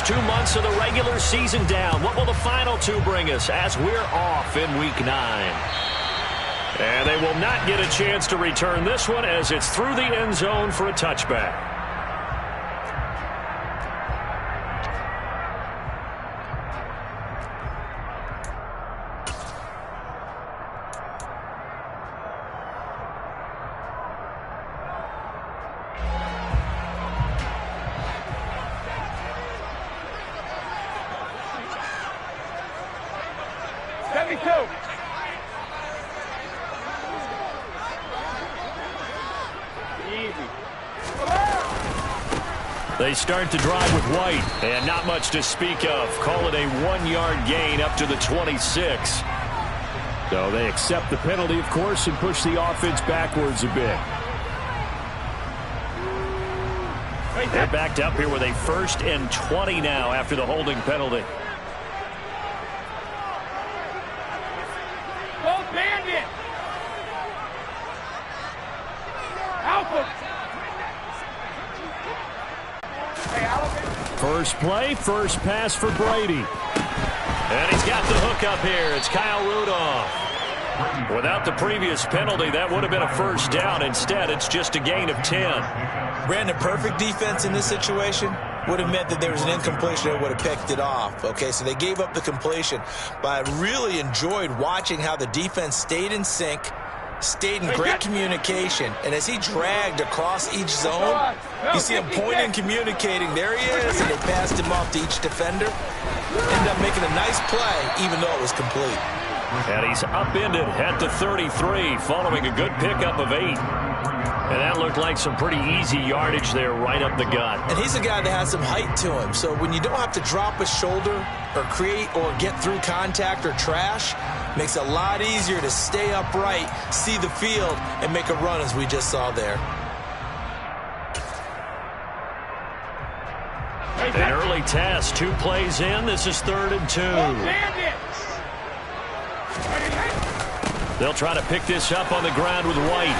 first 2 months of the regular season down. What will the final two bring us as we're off in Week 9? And they will not get a chance to return this one as it's through the end zone for a touchback. They start to drive with White, and not much to speak of. Call it a 1-yard gain up to the 26. So they accept the penalty, of course, and push the offense backwards a bit. They're backed up here with a 1st and 20 now after the holding penalty. First play, first pass for Brady. And he's got the hook up here. It's Kyle Rudolph. Without the previous penalty, that would have been a first down. Instead, it's just a gain of 10. Brandon, perfect defense in this situation would have meant that there was an incompletion that would have picked it off. Okay, so they gave up the completion. But I really enjoyed watching how the defense stayed in sync, stayed in great communication, and as he dragged across each zone, you see him pointing, communicating. There he is, and they passed him off to each defender. Ended up making a nice play, even though it was complete. And he's upended at the 33, following a good pickup of 8. And that looked like some pretty easy yardage there right up the gut. And he's a guy that has some height to him, so when you don't have to drop a shoulder or create or get through contact or trash, makes it a lot easier to stay upright, see the field, and make a run as we just saw there. An early test, 2 plays in. This is 3rd and 2. They'll try to pick this up on the ground with White.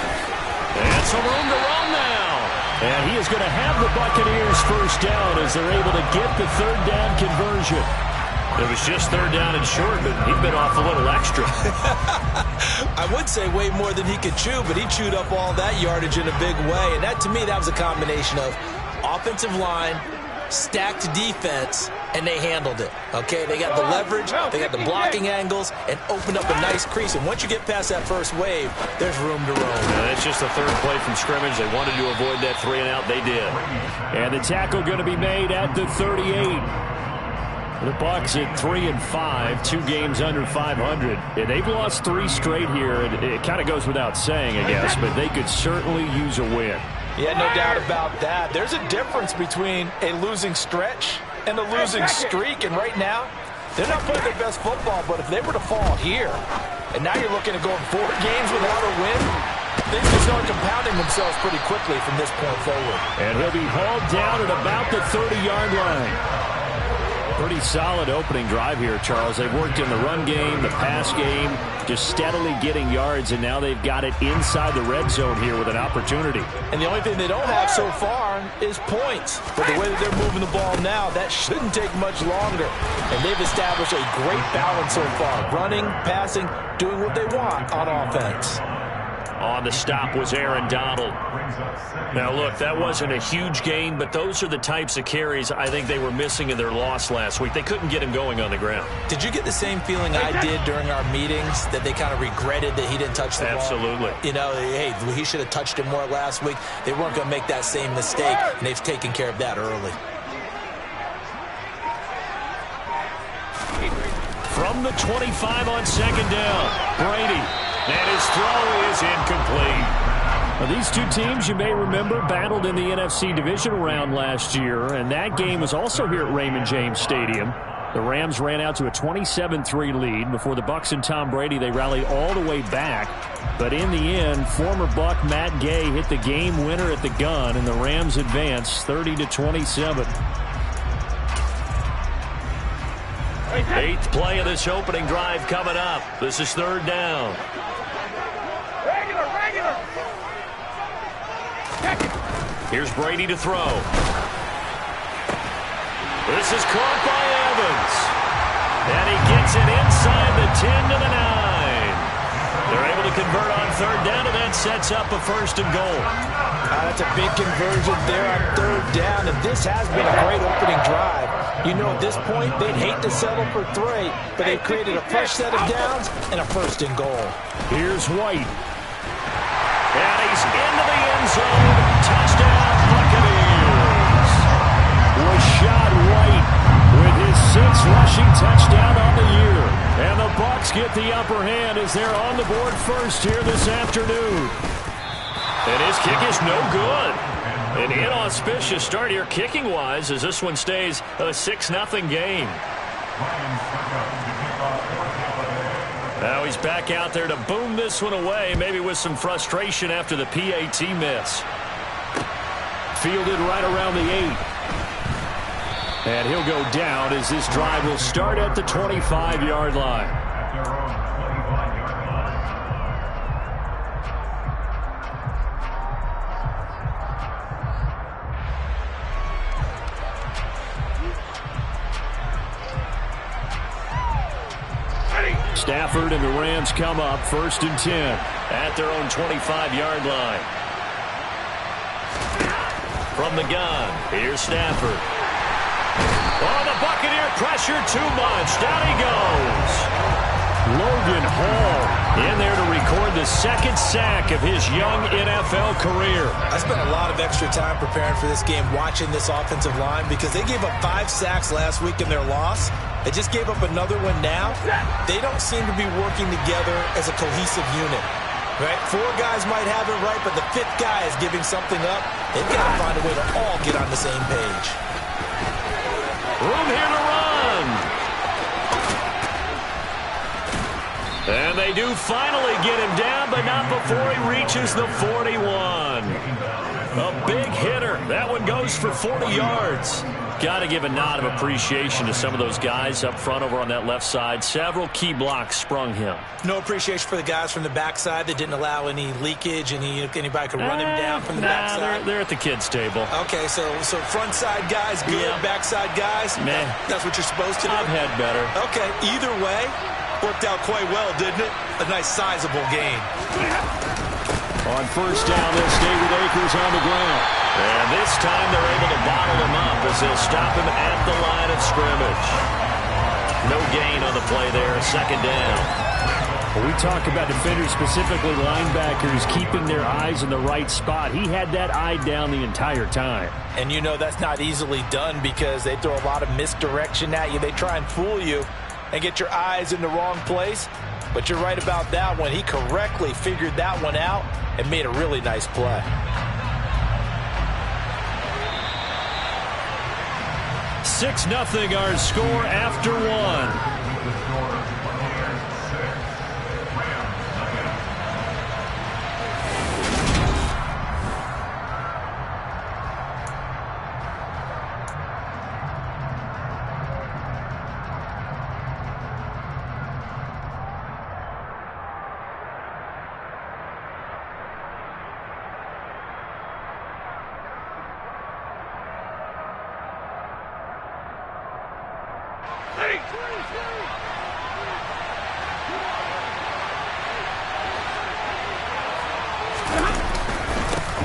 And some room to run now. And he is going to have the Buccaneers first down as they're able to get the 3rd down conversion. It was just 3rd down and short, but he bit off a little extra. I would say way more than he could chew, but he chewed up all that yardage in a big way. And that, to me, that was a combination of offensive line, stacked defense, and they handled it. Okay, they got the leverage, they got the blocking angles, and opened up a nice crease. And once you get past that first wave, there's room to roam. That's just the 3rd play from scrimmage. They wanted to avoid that 3 and out. They did. And the tackle going to be made at the 38. The Bucs at 3 and 5, 2 games under 500. And they've lost 3 straight here. It kind of goes without saying, I guess, but they could certainly use a win. Yeah, no doubt about that. There's a difference between a losing stretch and a losing streak. And right now, they're not playing their best football. But if they were to fall here, and now you're looking at going 4 games without a win, things can start compounding themselves pretty quickly from this point forward. And he'll be hauled down at about the 30-yard line. Pretty solid opening drive here, Charles. They've worked in the run game, the pass game, just steadily getting yards, and now they've got it inside the red zone here with an opportunity. And the only thing they don't have so far is points. But the way that they're moving the ball now, that shouldn't take much longer. And they've established a great balance so far. Running, passing, doing what they want on offense. On the stop was Aaron Donald. Now, look, that wasn't a huge gain, but those are the types of carries I think they were missing in their loss last week. They couldn't get him going on the ground. Did you get the same feeling I did during our meetings, that they kind of regretted that he didn't touch the ball? Absolutely. You know, hey, he should have touched it more last week. They weren't going to make that same mistake, and they've taken care of that early. From the 25 on 2nd down, Brady. And his throw is incomplete. Now, these two teams, you may remember, battled in the NFC divisional round last year, and that game was also here at Raymond James Stadium. The Rams ran out to a 27-3 lead. Before the Bucs and Tom Brady, they rallied all the way back. But in the end, former Buck Matt Gay hit the game winner at the gun, and the Rams advanced 30-27. 8th play of this opening drive coming up. This is 3rd down. Here's Brady to throw. This is caught by Evans. And he gets it inside the 10 to the 9. They're able to convert on third down, and that sets up a 1st and goal. That's a big conversion there on third down, and this has been a great opening drive. You know, at this point, they'd hate to settle for 3, but they've created a fresh set of downs and a 1st and goal. Here's White. And he's into the end zone. Touchdown, Buccaneers. Rashad White with his 6th rushing touchdown on the year. And the Bucs get the upper hand as they're on the board first here this afternoon. And his kick is no good. An inauspicious start here kicking-wise as this one stays a 6-0 game. Now he's back out there to boom this one away, maybe with some frustration after the PAT miss. Fielded right around the 8. And he'll go down as this drive will start at the 25-yard line. Stafford and the Rams come up 1st and 10 at their own 25-yard line. From the gun, here's Stafford. Oh, the Buccaneer pressure too much. Down he goes. Logan Hall in there to record the 2nd sack of his young NFL career. I spent a lot of extra time preparing for this game, watching this offensive line, because they gave up 5 sacks last week in their loss. They just gave up another one now. They don't seem to be working together as a cohesive unit. Right? 4 guys might have it right, but the 5th guy is giving something up. They've got to find a way to all get on the same page. Room here to run. And they do finally get him down, but not before he reaches the 41. A big hitter. That one goes for 40 yards. Got to give a nod of appreciation to some of those guys up front over on that left side. Several key blocks sprung him. No appreciation for the guys from the backside that didn't allow any leakage, anybody could run him down from the backside. They're at the kids' table. Okay, so front side guys good, backside guys, man, that's what you're supposed to do? I've had better. Okay, either way, worked out quite well, didn't it? A nice sizable gain. On 1st down, they'll stay with Akers on the ground. And this time they're able to bottle him up as they'll stop him at the line of scrimmage. No gain on the play there, 2nd down. Well, we talk about defenders, specifically linebackers, keeping their eyes in the right spot. He had that eye down the entire time. And you know that's not easily done because they throw a lot of misdirection at you. They try and fool you and get your eyes in the wrong place. But you're right about that one. He correctly figured that one out and made a really nice play. 6-0 our score after 1.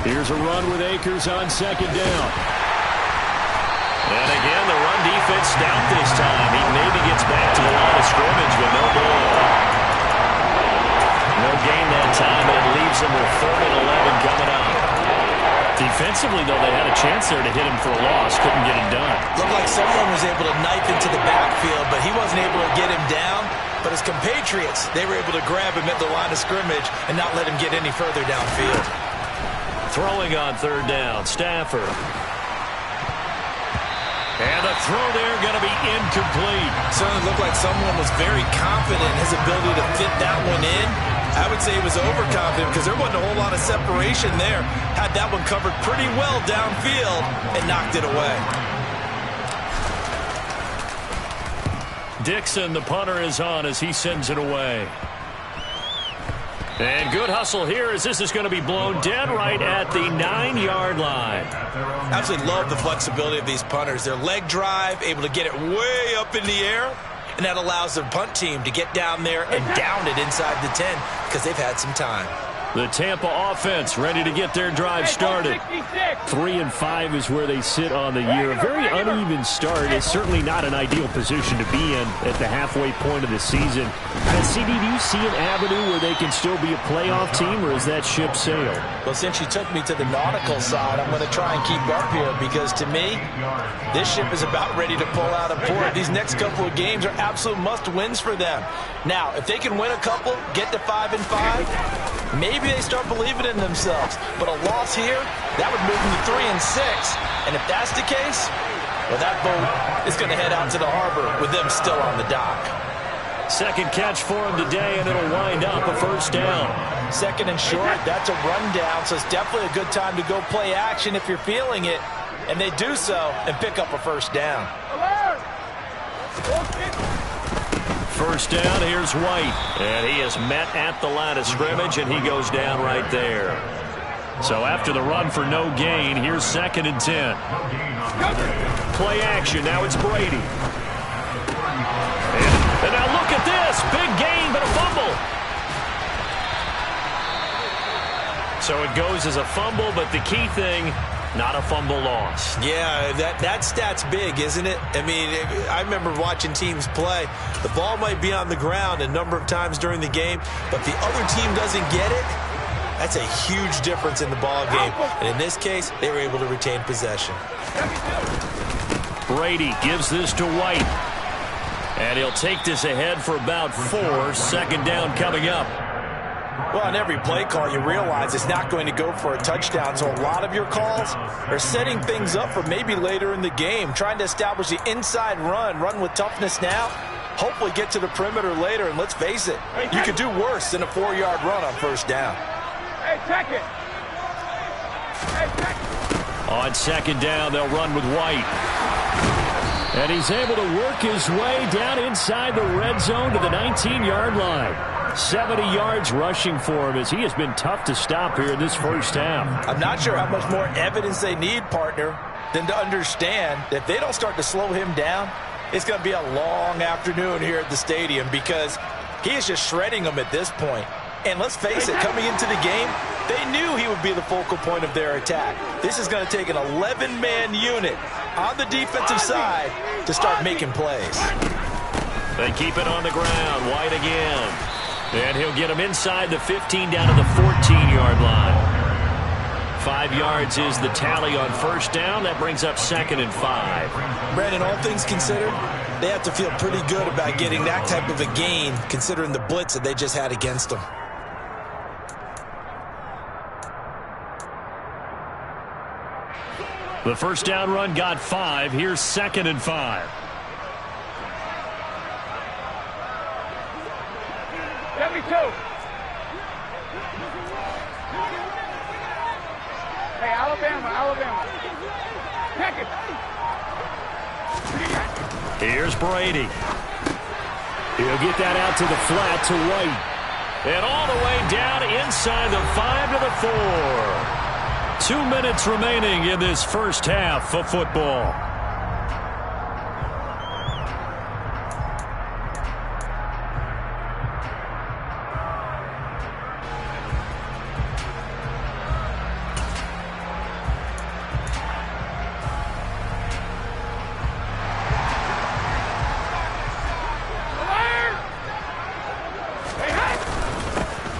Here's a run with Akers on 2nd down. And again, the run defense stout this time. He maybe gets back to the line of scrimmage, but no ball. No gain that time, and it leaves him with 3rd and 11 coming up. Defensively, though, they had a chance there to hit him for a loss. Couldn't get it done. Looked like someone was able to knife into the backfield, but he wasn't able to get him down. But his compatriots, they were able to grab him at the line of scrimmage and not let him get any further downfield. Throwing on 3rd down, Stafford. And the throw there going to be incomplete. Certainly looked like someone was very confident in his ability to fit that one in. I would say he was overconfident because there wasn't a whole lot of separation there. Had that one covered pretty well downfield and knocked it away. Dixon, the punter, is on as he sends it away. And good hustle here as this is going to be blown dead right at the 9-yard line. Absolutely love the flexibility of these punters. Their leg drive, able to get it way up in the air, and that allows the punt team to get down there and down it inside the 10 because they've had some time. The Tampa offense ready to get their drive started. 3-5 is where they sit on the year. A very uneven start. It's certainly not an ideal position to be in at the halfway point of the season. CD, do you see an avenue where they can still be a playoff team, or is that ship sailed? Well, since you took me to the nautical side, I'm going to try and keep up here because, to me, this ship is about ready to pull out of port. These next couple of games are absolute must-wins for them. Now, if they can win a couple, get to 5-5, maybe they start believing in themselves. But a loss here, that would move them to 3-6. And if that's the case, well, that boat is going to head out to the harbor with them still on the dock. Second catch for him today, and it'll wind up a first down. Second and short, that's a rundown, so it's definitely a good time to go play action if you're feeling it. And they do so and pick up a first down. First down, here's White. And he is met at the line of scrimmage, and he goes down right there. So after the run for no gain, here's 2nd and 10. Play action, now it's Brady. And now look at this. Big gain, but a fumble. So it goes as a fumble, but the key thing, not a fumble loss. Yeah, that stat's big, isn't it? I mean, I remember watching teams play. The ball might be on the ground a number of times during the game, but the other team doesn't get it. That's a huge difference in the ball game. And in this case, they were able to retain possession. Brady gives this to White. And he'll take this ahead for about 4. 2nd down coming up. Well, on every play call, you realize it's not going to go for a touchdown. So a lot of your calls are setting things up for maybe later in the game, trying to establish the inside run with toughness now, hopefully get to the perimeter later. And let's face it, you could do worse than a 4-yard run on first down. Hey, check it. Hey, check it. On 2nd down, they'll run with White. And he's able to work his way down inside the red zone to the 19-yard line. 70 yards rushing for him as he has been tough to stop here in this first half. I'm not sure how much more evidence they need, partner, than to understand that if they don't start to slow him down, it's going to be a long afternoon here at the stadium because he is just shredding them at this point. And let's face it, coming into the game, they knew he would be the focal point of their attack. This is going to take an 11-man unit on the defensive side to start making plays. They keep it on the ground. White again. And he'll get him inside the 15 down to the 14-yard line. 5 yards is the tally on first down. That brings up 2nd and 5. Brandon, all things considered, they have to feel pretty good about getting that type of a gain considering the blitz that they just had against them. The first down run got 5. Here's 2nd and 5. Let me go. Hey, Alabama. Check it. Here's Brady. He'll get that out to the flat to White. And all the way down inside the 5 to the 4. 2 minutes remaining in this first half of football.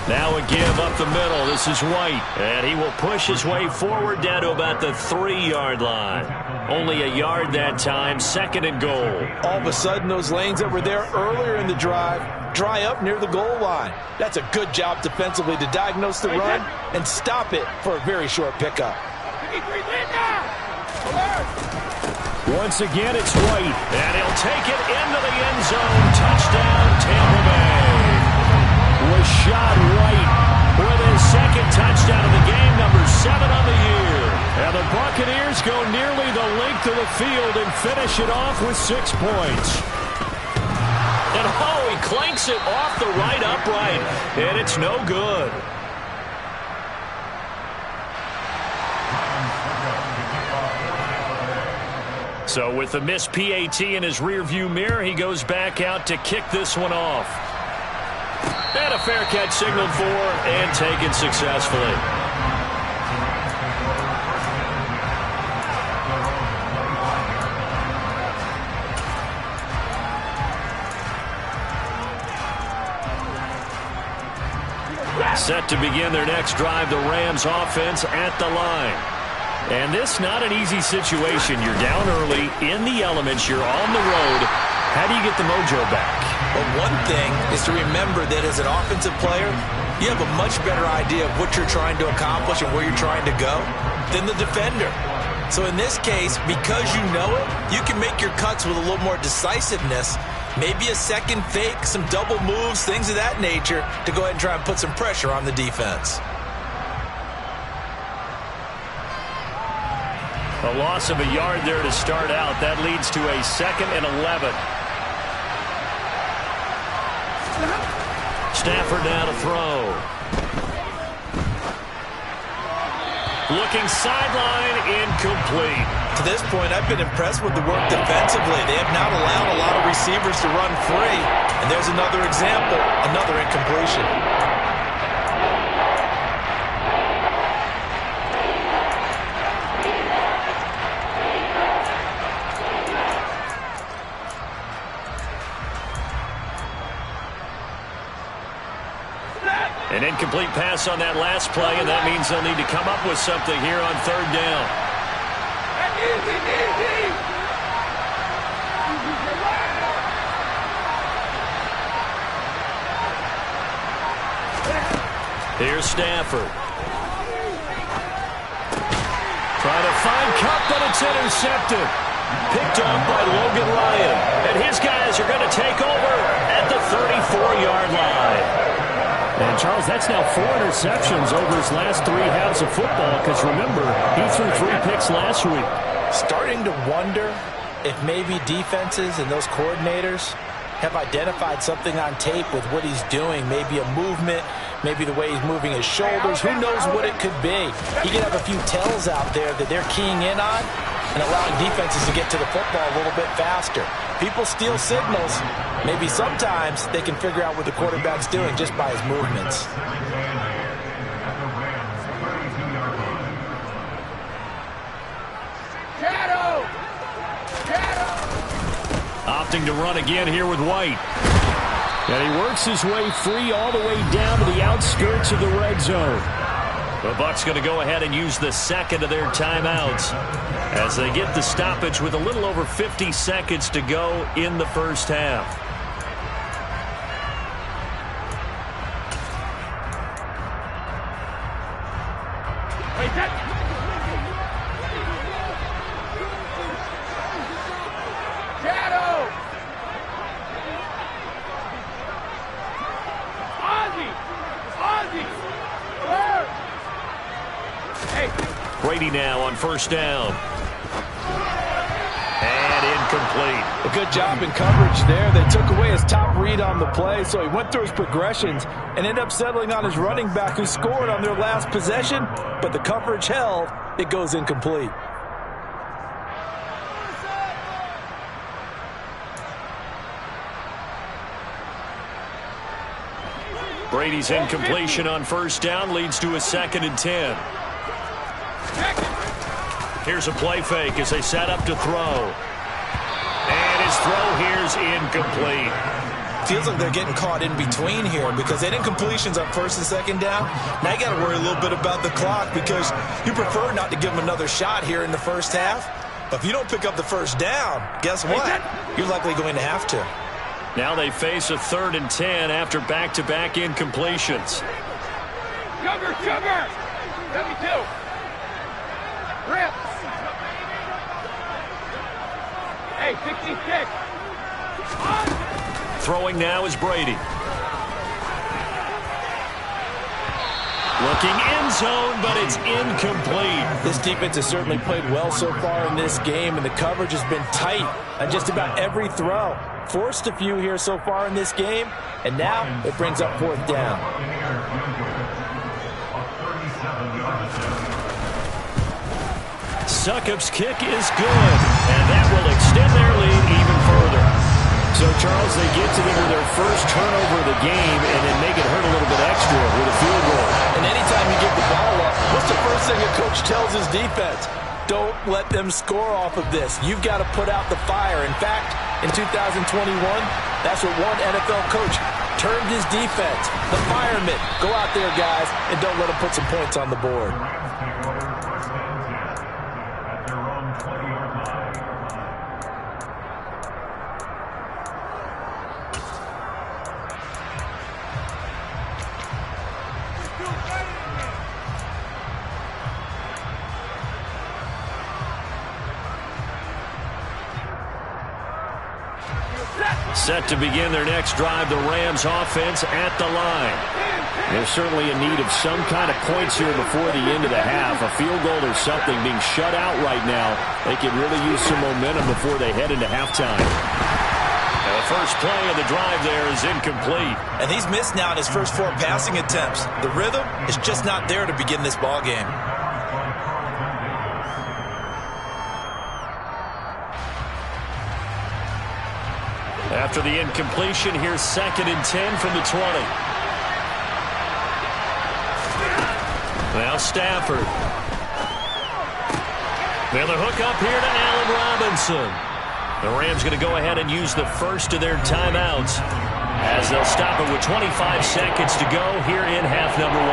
Now a give up the middle. This is White. And he will push his way forward down to about the 3-yard line. Only a yard that time. 2nd and goal. All of a sudden, those lanes that were there earlier in the drive dry up near the goal line. That's a good job defensively to diagnose the run and stop it for a very short pickup. Once again, it's White. And he'll take it into the end zone. Touchdown, Tampa Bay. Rashad White with his 2nd touchdown of the game, number 7 on the year. And the Buccaneers go nearly the length of the field and finish it off with 6 points. And oh, he clanks it off the right upright. And it's no good. So with the missed PAT in his rearview mirror, he goes back out to kick this one off. And a fair catch signaled for and taken successfully. Set to begin their next drive, the Rams offense at the line. And this not an easy situation. You're down early, in the elements, you're on the road. How do you get the mojo back? Well, one thing is to remember that as an offensive player, you have a much better idea of what you're trying to accomplish and where you're trying to go than the defender. So in this case, because you know it, you can make your cuts with a little more decisiveness. Maybe a second fake, some double moves, things of that nature to go ahead and try and put some pressure on the defense. A loss of a yard there to start out. That leads to a 2nd and 11. Stafford now to throw. Looking sideline, incomplete. To this point, I've been impressed with the work defensively. They have not allowed a lot of receivers to run free. And there's another example, another incompletion. An incomplete pass on that last play, and that means they'll need to come up with something here on 3rd down. Here's Stafford. Trying to find Cup, but it's intercepted. Picked off by Logan Ryan. And his guys are going to take over at the 34-yard line. And, Charles, that's now 4 interceptions over his last 3 halves of football because, remember, he threw 3 picks last week. Starting to wonder if maybe defenses and those coordinators have identified something on tape with what he's doing. Maybe a movement, maybe the way he's moving his shoulders. Who knows what it could be? He could have a few tells out there that they're keying in on and allowing defenses to get to the football a little bit faster. People steal signals. Maybe sometimes they can figure out what the quarterback's doing just by his movements. Opting to run again here with White. And he works his way free all the way down to the outskirts of the red zone. The Bucs going to go ahead and use the 2nd of their timeouts as they get the stoppage with a little over 50 seconds to go in the first half. Brady now on 1st down. And incomplete. A good job in coverage there. They took away his top read on the play, so he went through his progressions and ended up settling on his running back who scored on their last possession, but the coverage held. It goes incomplete. Brady's incompletion on 1st down leads to a 2nd and 10. Here's a play fake as they set up to throw. And his throw here's incomplete. Feels like they're getting caught in between here because they had incompletions on 1st and 2nd down. Now you got to worry a little bit about the clock because you prefer not to give them another shot here in the first half. But if you don't pick up the 1st down, guess what? You're likely going to have to. Now they face a 3rd and 10 after back-to-back incompletions. Cover! 72. Rip. Hey, 66. Throwing now is Brady. Looking end zone, but it's incomplete. This defense has certainly played well so far in this game, and the coverage has been tight on just about every throw. Forced a few here so far in this game, and now it brings up 4th down. Succop's kick is good, and that will extend their lead even further. So, Charles, they get to them with their first turnover of the game and then make it hurt a little bit extra with a field goal. And anytime you give the ball up, what's the first thing a coach tells his defense? Don't let them score off of this. You've got to put out the fire. In fact, in 2021, that's what one NFL coach termed his defense. The firemen. Go out there, guys, and don't let them put some points on the board. Set to begin their next drive, the Rams offense at the line. They're certainly in need of some kind of points here before the end of the half. A field goal or something being shut out right now. They could really use some momentum before they head into halftime. And the first play of the drive there is incomplete. And he's missed now in his first 4 passing attempts. The rhythm is just not there to begin this ball game. After the incompletion, here's 2nd and 10 from the 20. Now Stafford. They'll hook up here to Allen Robinson. The Rams going to go ahead and use the first of their timeouts as they'll stop it with 25 seconds to go here in half number 1.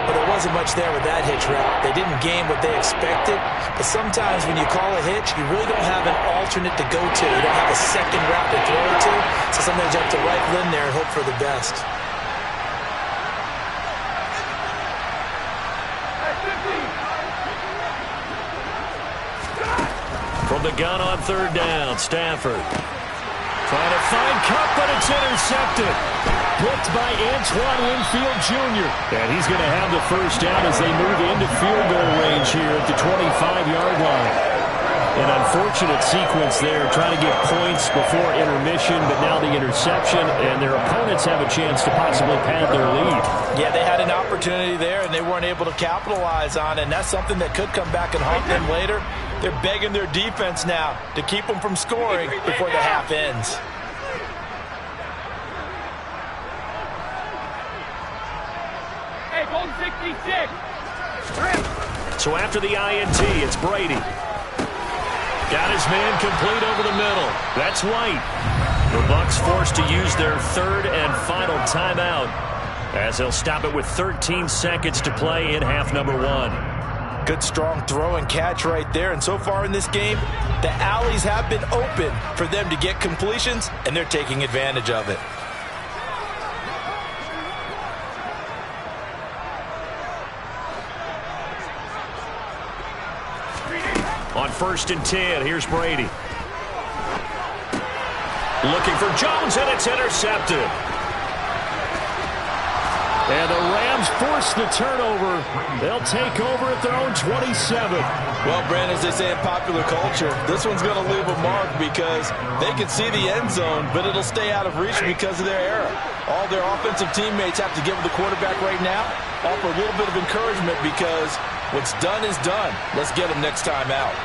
Well, there wasn't much there with that hitch route. They didn't gain what they expected. But sometimes when you call a hitch, you really don't have an alternate to go to. You don't have a second route to throw it to. So sometimes you have to rifle in there and hope for the best. From the gun on 3rd down, Stafford. Trying to find Cup, but it's intercepted. Blocked by Antoine Winfield Jr. And he's going to have the first down as they move into field goal range here at the 25-yard line. An unfortunate sequence there, trying to get points before intermission, but now the interception, and their opponents have a chance to possibly pad their lead. Yeah, they had an opportunity there, and they weren't able to capitalize on it, and that's something that could come back and haunt them later. They're begging their defense now to keep them from scoring before the half ends. Hey, goal 66. So after the INT, it's Brady. Got his man complete over the middle. That's White. The Bucs forced to use their 3rd and final timeout as they'll stop it with 13 seconds to play in half number 1. Good, strong throw and catch right there. And so far in this game, the alleys have been open for them to get completions, and they're taking advantage of it. On 1st and 10, here's Brady. Looking for Jones, and it's intercepted. And the Rams force the turnover. They'll take over at their own 27. Well, Brandon, as they say in popular culture, this one's going to leave a mark because they can see the end zone, but it'll stay out of reach because of their error. All their offensive teammates have to give the quarterback right now, offer a little bit of encouragement because what's done is done. Let's get them next time out.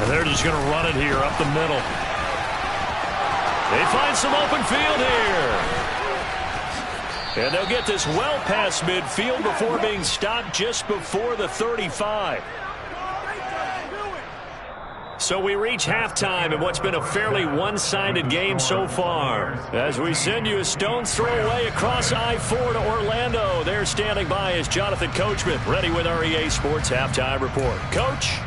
They're just going to run it here up the middle. They find some open field here. And they'll get this well past midfield before being stopped just before the 35. So we reach halftime in what's been a fairly one-sided game so far. As we send you a stone's throw away across I-4 to Orlando. There standing by is Jonathan Coachman, ready with our EA Sports Halftime Report. Coach?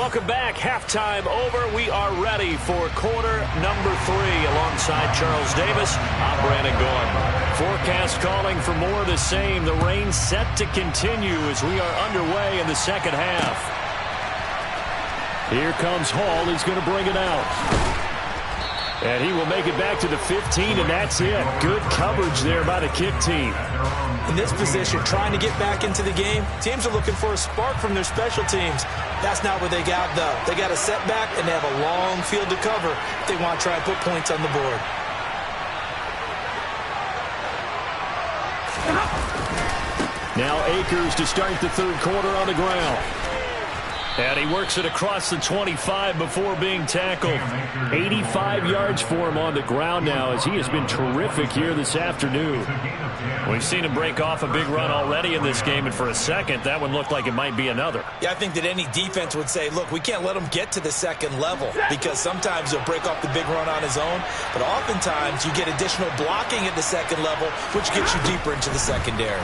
Welcome back. Halftime over. We are ready for quarter number 3. Alongside Charles Davis, I'm Brandon Gaudin. Forecast calling for more of the same. The rain set to continue as we are underway in the second half. Here comes Hall. He's going to bring it out. And he will make it back to the 15, and that's it. Good coverage there by the kick team. In this position, trying to get back into the game, teams are looking for a spark from their special teams. That's not what they got, though. They got a setback, and they have a long field to cover if they want to try and put points on the board. Now Akers to start the third quarter on the ground. And he works it across the 25 before being tackled. 85 yards for him on the ground now as he has been terrific here this afternoon. We've seen him break off a big run already in this game, and for a second, that one looked like it might be another. Yeah, I think that any defense would say, look, we can't let him get to the second level because sometimes he'll break off the big run on his own, but oftentimes you get additional blocking at the second level, which gets you deeper into the secondary.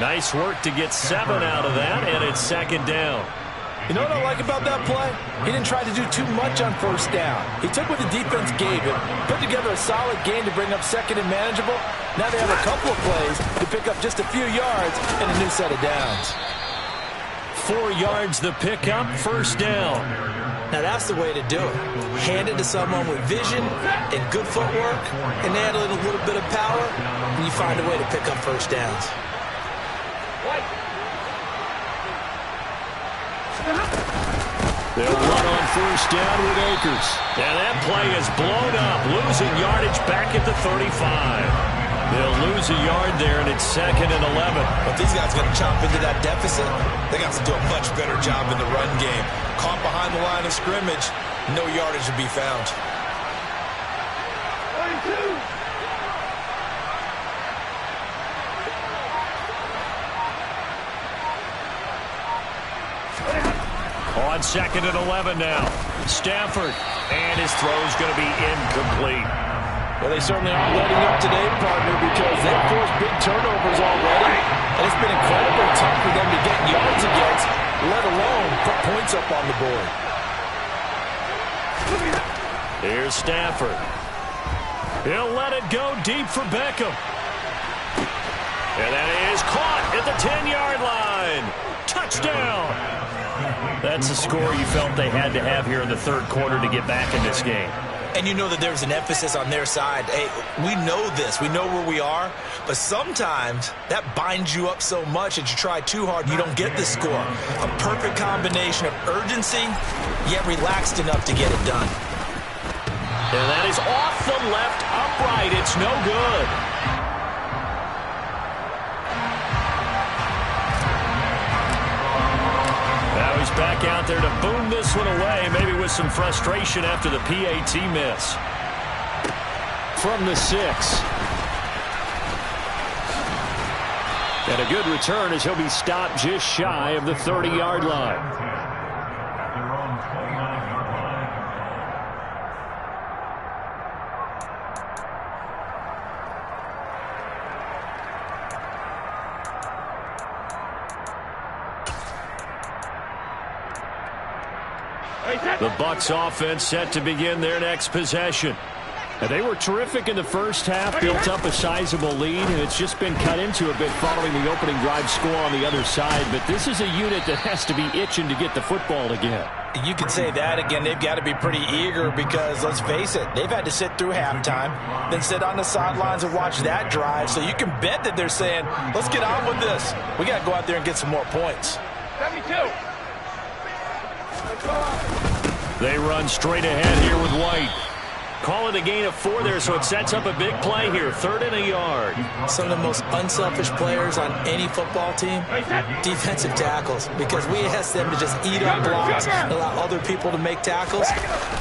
Nice work to get 7 out of that, and it's second down. You know what I like about that play? He didn't try to do too much on first down. He took what the defense gave him, put together a solid game to bring up second and manageable. Now they have a couple of plays to pick up just a few yards and a new set of downs. 4 yards the pickup, first down. Now that's the way to do it. Hand it to someone with vision and good footwork, and add a little bit of power, and you find a way to pick up first downs. They'll run on first down with Akers. And that play is blown up, losing yardage back at the 35. They'll lose a yard there, and it's second and 11. But these guys are going to chomp into that deficit. They got to do a much better job in the run game. Caught behind the line of scrimmage, no yardage to be found. 32. On second and 11 now. Stafford, and his throw is going to be incomplete. Well, they certainly aren't letting up today, partner, because they've forced big turnovers already. And it's been incredibly tough for them to get yards against, let alone put points up on the board. Here's Stafford. He'll let it go deep for Beckham. And that is caught at the 10-yard line. Touchdown. That's a score you felt they had to have here in the third quarter to get back in this game. And you know that there's an emphasis on their side. Hey, we know this. We know where we are. But sometimes that binds you up so much that you try too hard, you don't get the score. A perfect combination of urgency, yet relaxed enough to get it done. And that is off the left upright. It's no good. Now he's back out there to boom this one away, maybe with some frustration after the PAT miss. From the 6. And a good return as he'll be stopped just shy of the 30-yard line. The Bucs offense set to begin their next possession. And they were terrific in the first half, built up a sizable lead, and it's just been cut into a bit following the opening drive score on the other side. But this is a unit that has to be itching to get the football again. You could say that again. They've got to be pretty eager because, let's face it, they've had to sit through halftime, then sit on the sidelines and watch that drive. So you can bet that they're saying, let's get on with this. We got to go out there and get some more points. 72. They run straight ahead here with White. Call it a gain of 4 there, so it sets up a big play here. 3rd and a yard. Some of the most unselfish players on any football team, defensive tackles, because we ask them to just eat up blocks and allow other people to make tackles.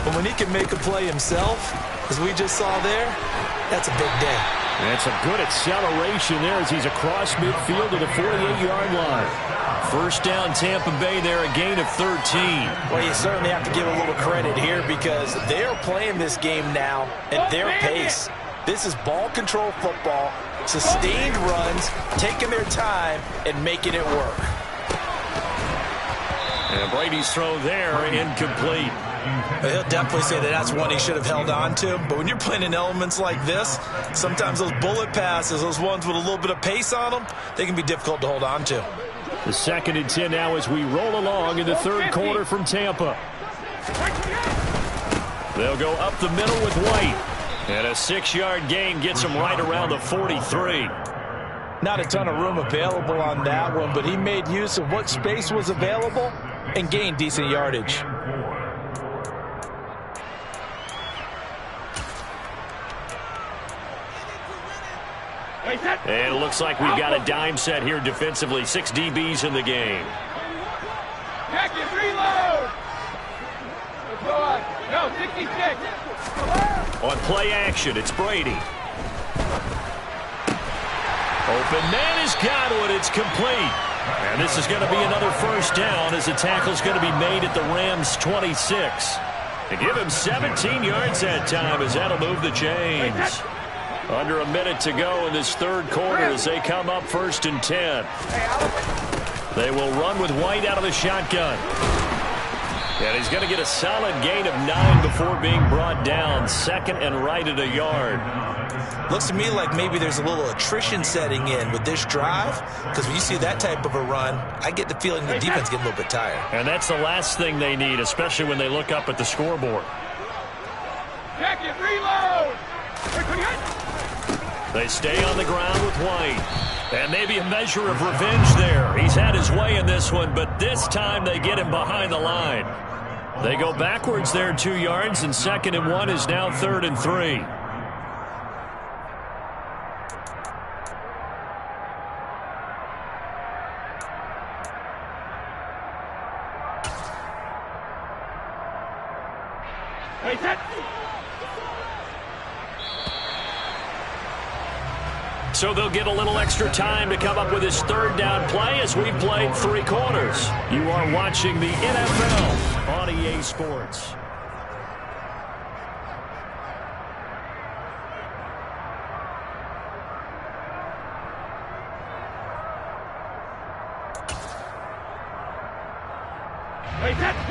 But when he can make a play himself, as we just saw there, that's a big day. And some good acceleration there as he's across midfield to the 48-yard line. First down, Tampa Bay there, a gain of 13. Well, you certainly have to give a little credit here because they're playing this game now at their pace. This is ball control football, sustained runs, taking their time, and making it work. And Brady's throw there, incomplete. He'll definitely say that that's one he should have held on to. But when you're playing in elements like this, sometimes those bullet passes, those ones with a little bit of pace on them, they can be difficult to hold on to. The 2nd and 10 now as we roll along in the 3rd quarter from Tampa. They'll go up the middle with White. And a 6-yard gain gets him right around the 43. Not a ton of room available on that one, but he made use of what space was available and gained decent yardage. And it looks like we've got a dime set here defensively. 6 DBs in the game. Pack it, reload! Let's go on. No, 66. On play action, it's Brady. Open man has got it. It's complete. And this is going to be another 1st down as the tackle's going to be made at the Rams' 26. They give him 17 yards that time as that'll move the chains. Under a minute to go in this 3rd quarter as they come up 1st and 10. They will run with White out of the shotgun. And he's going to get a solid gain of 9 before being brought down. 2nd and right at a yard. Looks to me like maybe there's a little attrition setting in with this drive, because when you see that type of a run, I get the feeling the defense getting a little bit tired. And that's the last thing they need, especially when they look up at the scoreboard. Pack it, reload! They stay on the ground with White. And maybe a measure of revenge there. He's had his way in this one, but this time they get him behind the line. They go backwards there 2 yards, and 2nd and 1 is now 3rd and 3. So they'll get a little extra time to come up with his 3rd down play as we've played 3 quarters. You are watching the NFL on EA Sports.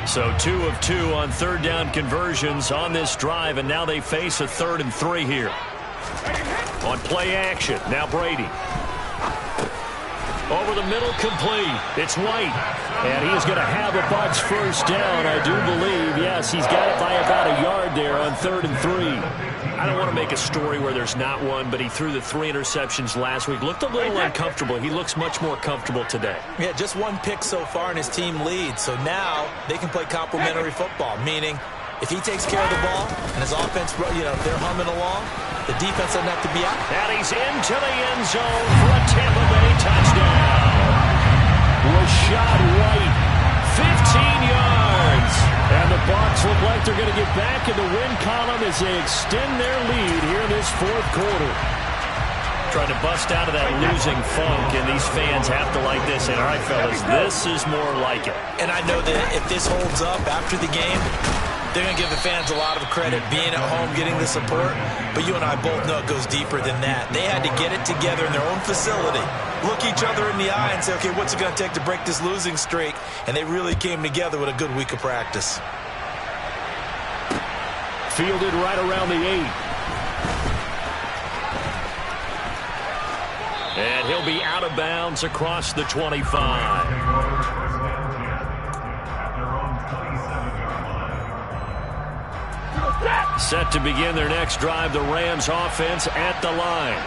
So 2 of 2 on 3rd down conversions on this drive, and now they face a 3rd and 3 here. On play action, now Brady. Over the middle, complete. It's White. And he is going to have a Bucs 1st down, I do believe. Yes, he's got it by about a yard there on 3rd and 3. I don't want to make a story where there's not one, but he threw the 3 interceptions last week. Looked a little uncomfortable. He looks much more comfortable today. Yeah, just 1 pick so far, and his team leads. So now they can play complementary football, meaning if he takes care of the ball and his offense, they're humming along, the defense doesn't have to be out. And he's into the end zone for a Tampa Bay touchdown. Rashad White, 15 yards. And the Bucs look like they're going to get back in the win column as they extend their lead here in this 4th quarter. Trying to bust out of that losing funk, and these fans have to like this. And all right, fellas, this is more like it. And I know that if this holds up after the game, they're going to give the fans a lot of credit being at home, getting the support. But you and I both know it goes deeper than that. They had to get it together in their own facility, look each other in the eye and say, okay, what's it going to take to break this losing streak? And they really came together with a good week of practice. Fielded right around the 8. And he'll be out of bounds across the 25. Set to begin their next drive, the Rams offense at the line.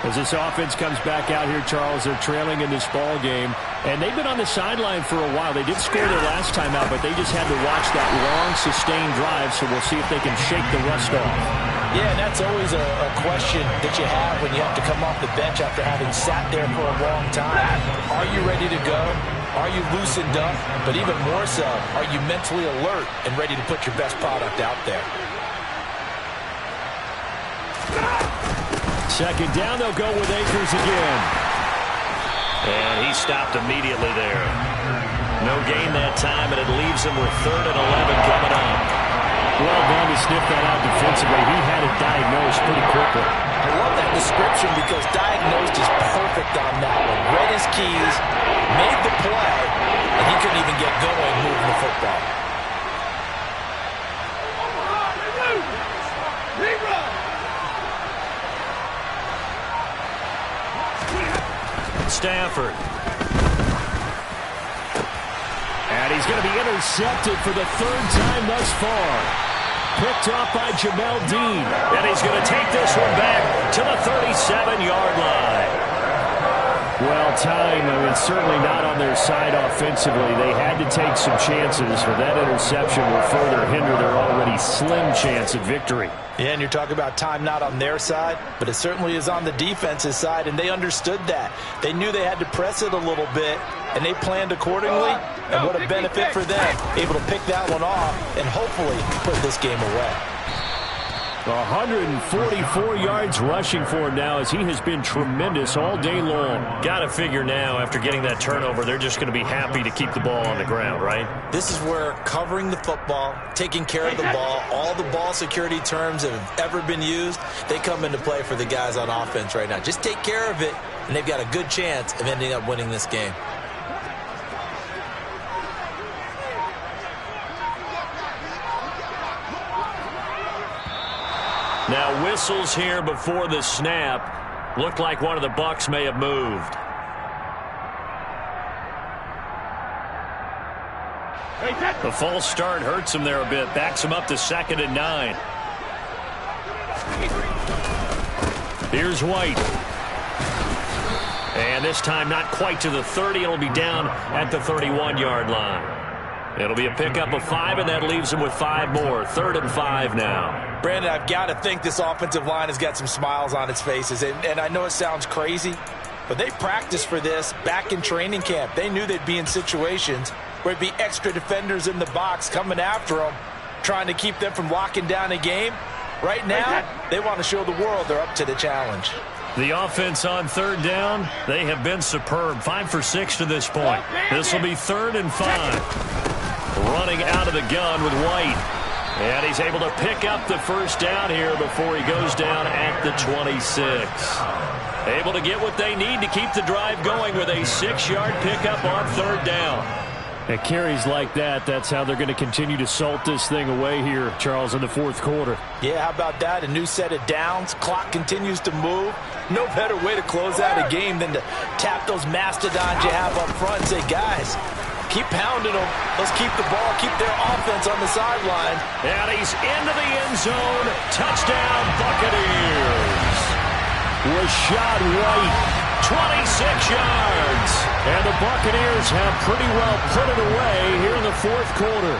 As this offense comes back out here, Charles, they're trailing in this ball game, and they've been on the sideline for a while. They did score their last time out, but they just had to watch that long, sustained drive, so we'll see if they can shake the rust off. Yeah, and that's always a question that you have when you have to come off the bench after having sat there for a long time. Are you ready to go? Are you loosened up? But even more so, are you mentally alert and ready to put your best product out there? 2nd down, they'll go with Akers again. And he stopped immediately there. No gain that time, and it leaves him with 3rd and 11 coming up. Well done to to sniff that out defensively. He had it diagnosed pretty quickly. I love that description because diagnosed is perfect on that one. Read his keys, made the play, and he couldn't even get going moving the football. Stafford. And he's going to be intercepted for the third time thus far. Picked off by Jamel Dean. And he's going to take this one back to the 37-yard line. Well, time, I mean, certainly not on their side offensively. They had to take some chances, but that interception will further hinder their already slim chance of victory. Yeah, and you're talking about time not on their side, but it certainly is on the defense's side, and they understood that. They knew they had to press it a little bit, and they planned accordingly, and what a benefit for them, able to pick that one off and hopefully put this game away. 144 yards rushing for him now as he has been tremendous all day long. Got to figure now after getting that turnover, they're just going to be happy to keep the ball on the ground, right? This is where covering the football, taking care of the ball, all the ball security terms that have ever been used, they come into play for the guys on offense right now. Just take care of it, and they've got a good chance of ending up winning this game. Now whistles here before the snap. Looked like one of the Bucs may have moved. The false start hurts him there a bit. Backs him up to 2nd and 9. Here's White. And this time not quite to the 30. It'll be down at the 31-yard line. It'll be a pickup of 5, and that leaves him with 5 more. 3rd and 5 now. Brandon, I've got to think this offensive line has got some smiles on its faces. And I know it sounds crazy, but they practiced for this back in training camp. They knew they'd be in situations where it'd be extra defenders in the box coming after them, trying to keep them from locking down a game. Right now, they want to show the world they're up to the challenge. The offense on 3rd down, they have been superb. 5 for 6 to this point. This will be 3rd and 5. Running out of the gun with White. And he's able to pick up the first down here before he goes down at the 26. Able to get what they need to keep the drive going with a 6-yard pickup on 3rd down. At carries like that, that's how they're going to continue to salt this thing away here, Charles, in the 4th quarter. Yeah, how about that? A new set of downs. Clock continues to move. No better way to close out a game than to tap those mastodons you have up front and say, guys, keep pounding them. Let's keep the ball, keep their offense on the sideline. And he's into the end zone. Touchdown, Buccaneers. Rashad White. 26 yards. And the Buccaneers have pretty well put it away here in the 4th quarter.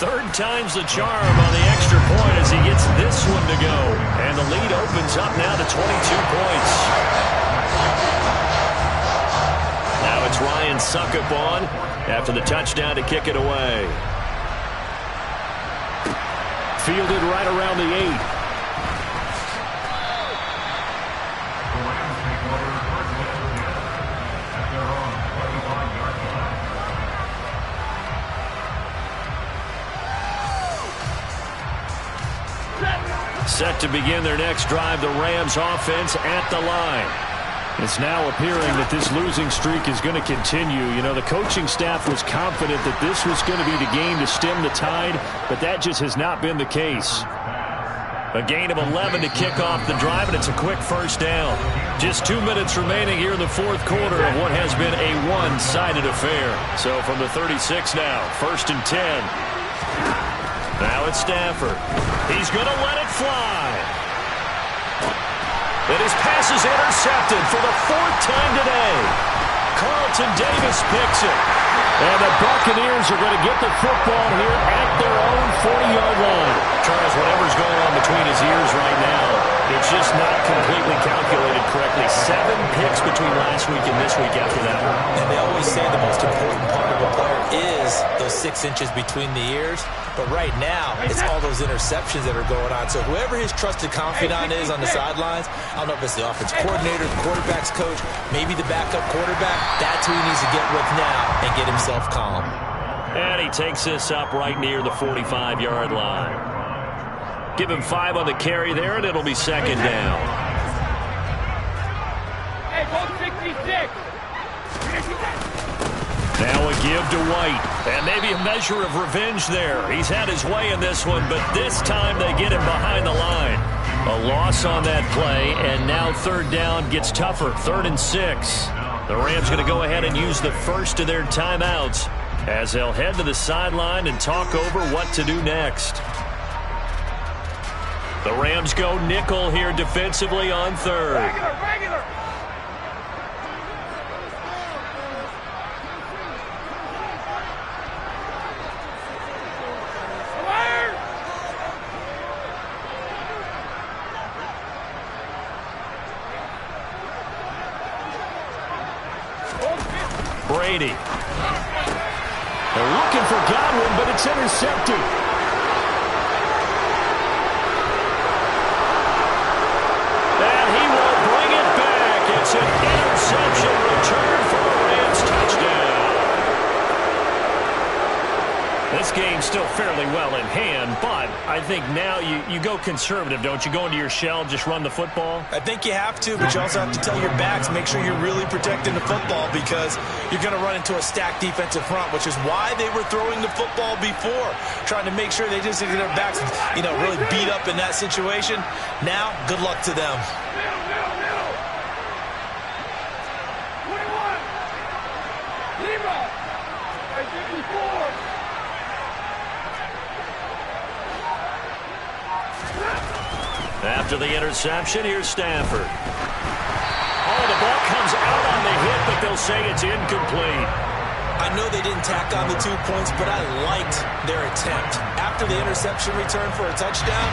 Third time's the charm on the extra point as he gets this one to go. And the lead opens up now to 22 points. Now it's Ryan Suckup on after the touchdown to kick it away. Fielded right around the 8. Set to begin their next drive, the Rams offense at the line. It's now appearing that this losing streak is going to continue. You know, the coaching staff was confident that this was going to be the game to stem the tide, but that just has not been the case. A gain of 11 to kick off the drive, and it's a quick first down. Just 2 minutes remaining here in the 4th quarter of what has been a one-sided affair. So from the 36 now, 1st and 10. Now it's Stafford. He's going to let it fly. And his pass is intercepted for the 4th time today. Carlton Davis picks it. And the Buccaneers are going to get the football here at their own 40-yard line. Charles, whatever's going on between his ears right now, it's just not completely calculated correctly. 7 picks between last week and this week after that one. And they always say the most important part of a player is those 6 inches between the ears. But right now, it's all those interceptions that are going on. So whoever his trusted confidant is on the sidelines, I don't know if it's the offense coordinator, the quarterback's coach, maybe the backup quarterback, that's who he needs to get with now and get himself calm. And he takes this up right near the 45-yard line. Give him 5 on the carry there, and it'll be second down. Hey, go 66. Now a give to White. And maybe a measure of revenge there. He's had his way in this one, but this time they get him behind the line. A loss on that play, and now third down gets tougher. 3rd and 6. The Rams going to go ahead and use the first of their timeouts as they'll head to the sideline and talk over what to do next. The Rams go nickel here defensively on 3rd. Regular. Brady. They're looking for Godwin, but it's intercepted. And he will bring it back. It's an interception return for a Rams touchdown. This game's still fairly well in hand, but I think now you go conservative, don't you? Go into your shell, just run the football? I think you have to, but you also have to tell your backs, make sure you're really protecting the football because you're going to run into a stacked defensive front, which is why they were throwing the football before, trying to make sure they just get their backs, really beat up in that situation. Now, good luck to them. After the interception, here's Stafford. Oh, the ball comes out on the hit, but they'll say it's incomplete. I know they didn't tack on the 2 points, but I liked their attempt. After the interception return for a touchdown,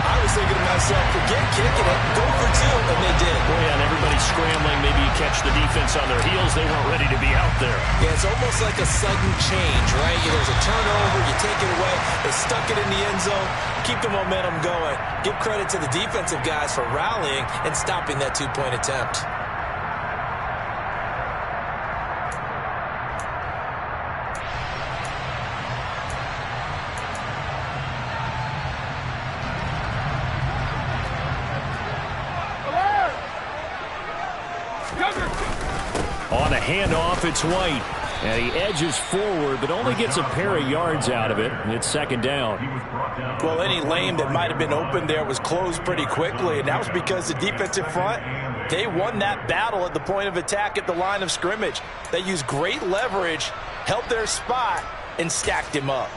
I was thinking to myself, forget kicking it, go for 2, and they did. Well, yeah, and everybody's scrambling. Maybe you catch the defense on their heels. They weren't ready to be out there. Yeah, it's almost like a sudden change, right? There's a turnover, you take it away, they stuck it in the end zone, keep the momentum going. Give credit to the defensive guys for rallying and stopping that 2-point attempt. On a handoff, it's White. And he edges forward, but only gets a pair of yards out of it. It's second down. Well, any lane that might have been open there was closed pretty quickly, and that was because the defensive front, they won that battle at the point of attack at the line of scrimmage. They used great leverage, held their spot, and stacked him up.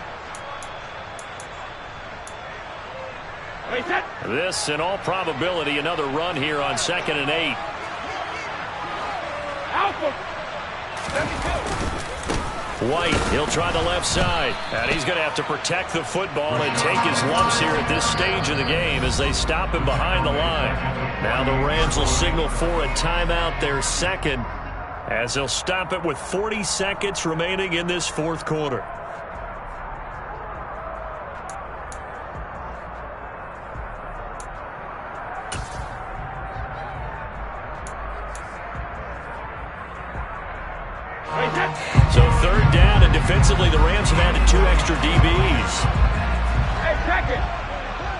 This, in all probability, another run here on 2nd and 8. White, he'll try the left side. And he's going to have to protect the football and take his lumps here at this stage of the game as they stop him behind the line. Now the Rams will signal for a timeout, their second, as they'll stop it with 40 seconds remaining in this 4th quarter. So 3rd down, and defensively the Rams have added 2 extra DBs. Hey, second.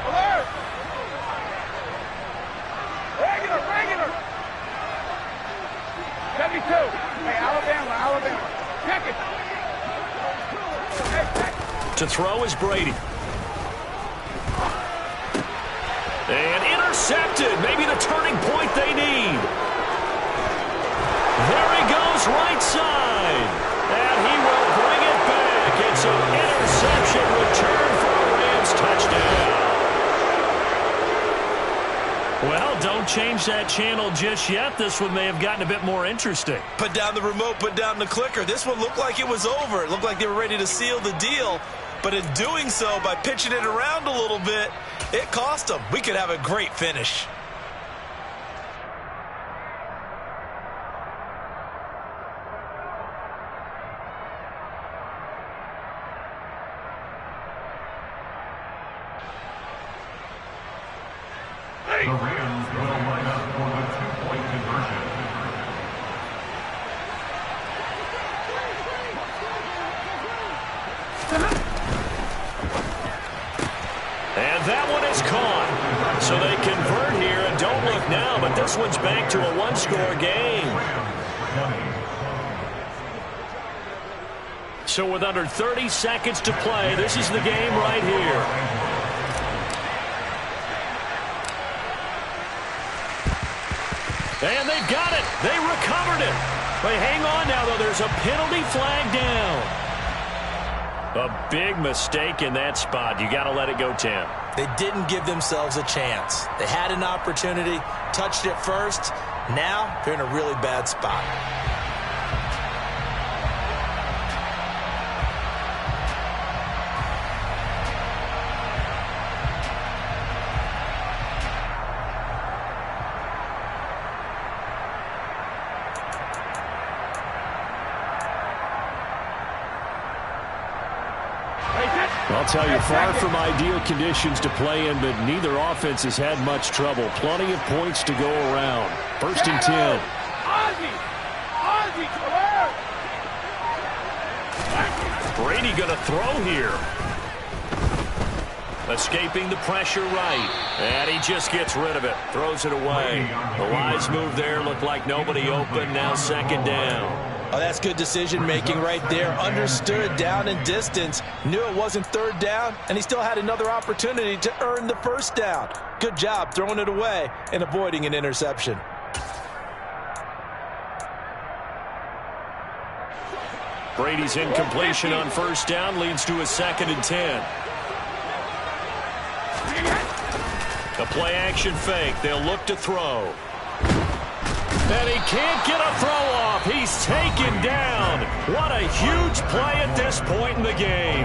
Alert. Regular. 72. Hey, Alabama. Check it. Hey, check it. To throw is Brady. And intercepted. Maybe the turning point they need. There he goes, right side. And he will bring it back. It's an interception return for a Rams touchdown. Well, don't change that channel just yet. This one may have gotten a bit more interesting. Put down the remote, put down the clicker. This one looked like it was over. It looked like they were ready to seal the deal. But in doing so, by pitching it around a little bit, it cost them. We could have a great finish. ready. The Rams will line up for the two-point conversion. And that one is caught. So they convert here, and don't look now, but this one's back to a one-score game. So with under 30 seconds to play, this is the game right here. And they've got it. They recovered it. They hang on now, though. There's a penalty flag down. A big mistake in that spot. You got to let it go, Tim. They didn't give themselves a chance. They had an opportunity, touched it first. Now they're in a really bad spot. I'll tell you, far from ideal conditions to play in, but neither offense has had much trouble. Plenty of points to go around. First and 10. Brady going to throw here. Escaping the pressure right. And he just gets rid of it. Throws it away. The wise move there. Looked like nobody open. Now second down. Oh, that's good decision-making right there. Understood down and distance. Knew it wasn't third down, and he still had another opportunity to earn the first down. Good job throwing it away and avoiding an interception. Brady's incompletion on first down leads to a second and 10. The play-action fake. They'll look to throw. And he can't get a throw off. He's taken down. What a huge play at this point in the game.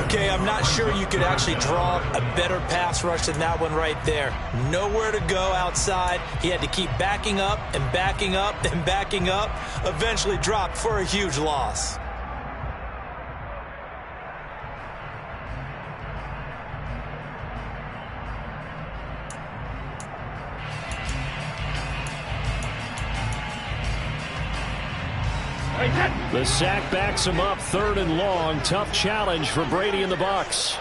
Okay, I'm not sure you could actually draw a better pass rush than that one right there. Nowhere to go outside. He had to keep backing up and backing up and backing up. Eventually dropped for a huge loss. The sack backs him up, third and long. Tough challenge for Brady and the Bucs.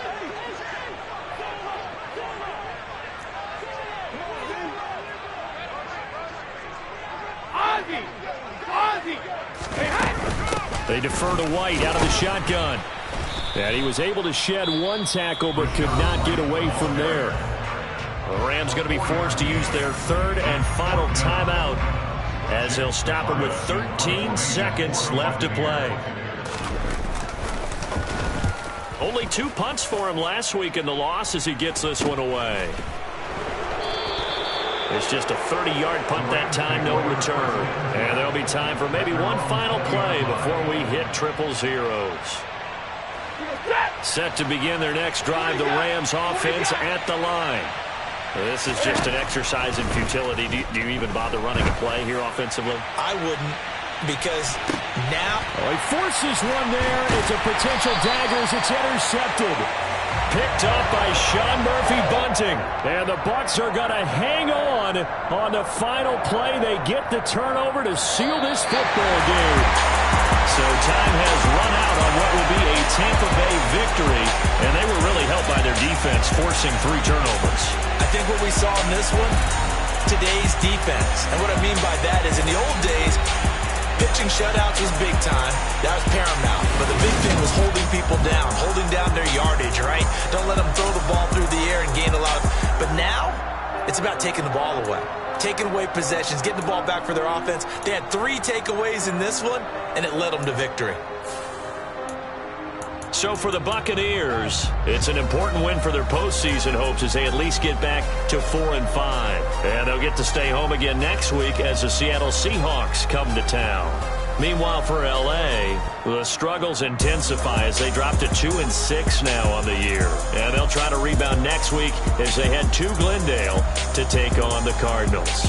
They defer to White out of the shotgun. And he was able to shed one tackle but could not get away from there. The Rams going to be forced to use their third and final timeout, as he'll stop it with 13 seconds left to play. Only 2 punts for him last week in the loss as he gets this one away. It's just a 30-yard punt that time, no return. And there'll be time for maybe one final play before we hit triple zeros. Set to begin their next drive, the Rams offense at the line. This is just an exercise in futility. Do you even bother running a play here offensively? I wouldn't, because now... Oh, he forces one there. It's a potential dagger as it's intercepted. Picked up by Sean Murphy-Bunting. And the Bucs are going to hang on the final play. They get the turnover to seal this football game. So time has run out on what will be a Tampa Bay victory, and they were really helped by their defense, forcing 3 turnovers. I think what we saw in this one, today's defense. And what I mean by that is in the old days, pitching shutouts was big time. That was paramount. But the big thing was holding people down, holding down their yardage, right? Don't let them throw the ball through the air and gain a lot of... But now, it's about taking the ball away. Taking away possessions, getting the ball back for their offense. They had 3 takeaways in this one, and it led them to victory. So for the Buccaneers, it's an important win for their postseason hopes as they at least get back to 4-5. And they'll get to stay home again next week as the Seattle Seahawks come to town. Meanwhile, for LA, the struggles intensify as they drop to 2-6 now on the year. And they'll try to rebound next week as they head to Glendale to take on the Cardinals.